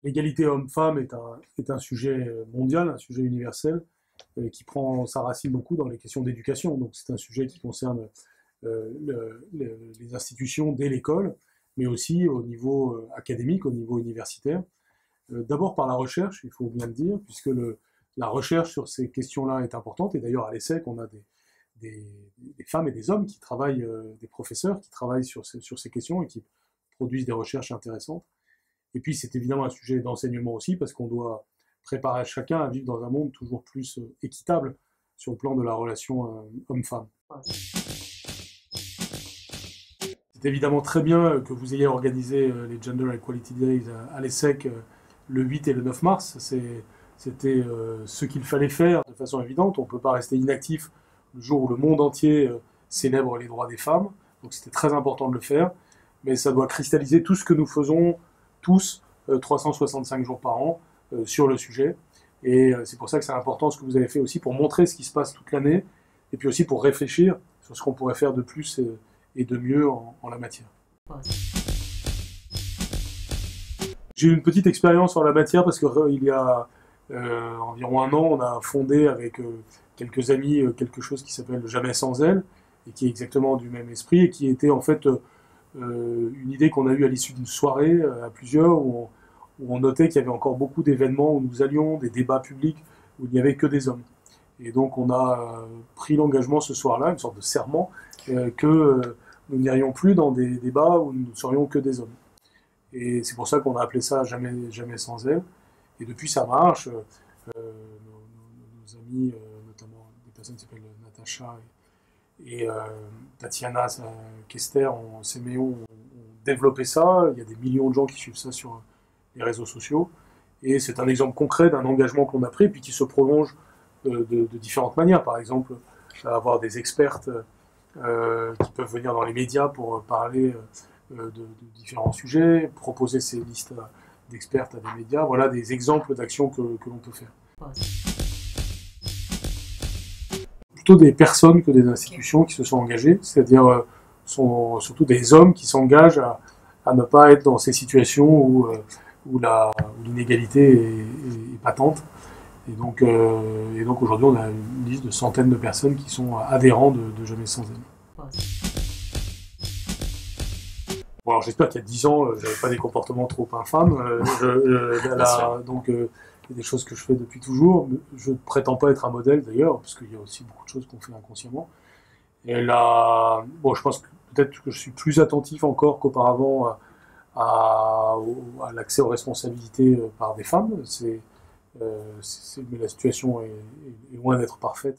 L'égalité homme-femme est un sujet mondial, un sujet universel, qui prend sa racine beaucoup dans les questions d'éducation. Donc c'est un sujet qui concerne les institutions dès l'école, mais aussi au niveau académique, au niveau universitaire. D'abord par la recherche, il faut bien le dire, puisque la recherche sur ces questions-là est importante. Et d'ailleurs, à l'ESSEC, on a des, des femmes et des hommes qui travaillent, des professeurs qui travaillent sur ces questions et qui produisent des recherches intéressantes. Et puis, c'est évidemment un sujet d'enseignement aussi, parce qu'on doit préparer chacun à vivre dans un monde toujours plus équitable sur le plan de la relation homme-femme. C'est évidemment très bien que vous ayez organisé les Gender Equality Days à l'ESSEC le 8 et le 9 mars. C'était ce qu'il fallait faire de façon évidente. On ne peut pas rester inactif le jour où le monde entier célèbre les droits des femmes. Donc c'était très important de le faire. Mais ça doit cristalliser tout ce que nous faisons tous 365 jours par an sur le sujet. Et c'est pour ça que c'est important ce que vous avez fait aussi pour montrer ce qui se passe toute l'année et puis aussi pour réfléchir sur ce qu'on pourrait faire de plus et de mieux en la matière. J'ai eu une petite expérience en la matière parce qu'il y a environ un an, on a fondé avec quelques amis quelque chose qui s'appelle Jamais sans elle et qui est exactement du même esprit et qui était en fait une idée qu'on a eue à l'issue d'une soirée à plusieurs où on notait qu'il y avait encore beaucoup d'événements où nous allions, des débats publics où il n'y avait que des hommes. Et donc on a pris l'engagement ce soir-là, une sorte de serment, que nous n'irions plus dans des débats où nous ne serions que des hommes. Et c'est pour ça qu'on a appelé ça Jamais, jamais sans elle. Et depuis ça marche. Nos amis, notamment des personnes qui s'appellent Natacha et Tatiana Kester, Seméo, ont développé ça. Il y a des millions de gens qui suivent ça sur les réseaux sociaux. Et c'est un exemple concret d'un engagement qu'on a pris, puis qui se prolonge de différentes manières. Par exemple, avoir des expertes qui peuvent venir dans les médias pour parler de différents sujets, proposer ces listes d'expertes à des médias. Voilà des exemples d'actions que l'on peut faire. Plutôt des personnes que des institutions qui se sont engagées, c'est-à-dire sont surtout des hommes qui s'engagent à ne pas être dans ces situations où l'inégalité est patente. Et donc aujourd'hui, on a une liste de centaines de personnes qui sont adhérents de Jamais sans elle. Bon, alors j'espère qu'il y a 10 ans, j'avais pas des comportements trop infâmes. Donc il y a des choses que je fais depuis toujours. Je ne prétends pas être un modèle d'ailleurs, parce qu'il y a aussi beaucoup de choses qu'on fait inconsciemment. Et là, bon, je pense que peut-être que je suis plus attentif encore qu'auparavant à l'accès aux responsabilités par des femmes. Mais la situation est loin d'être parfaite.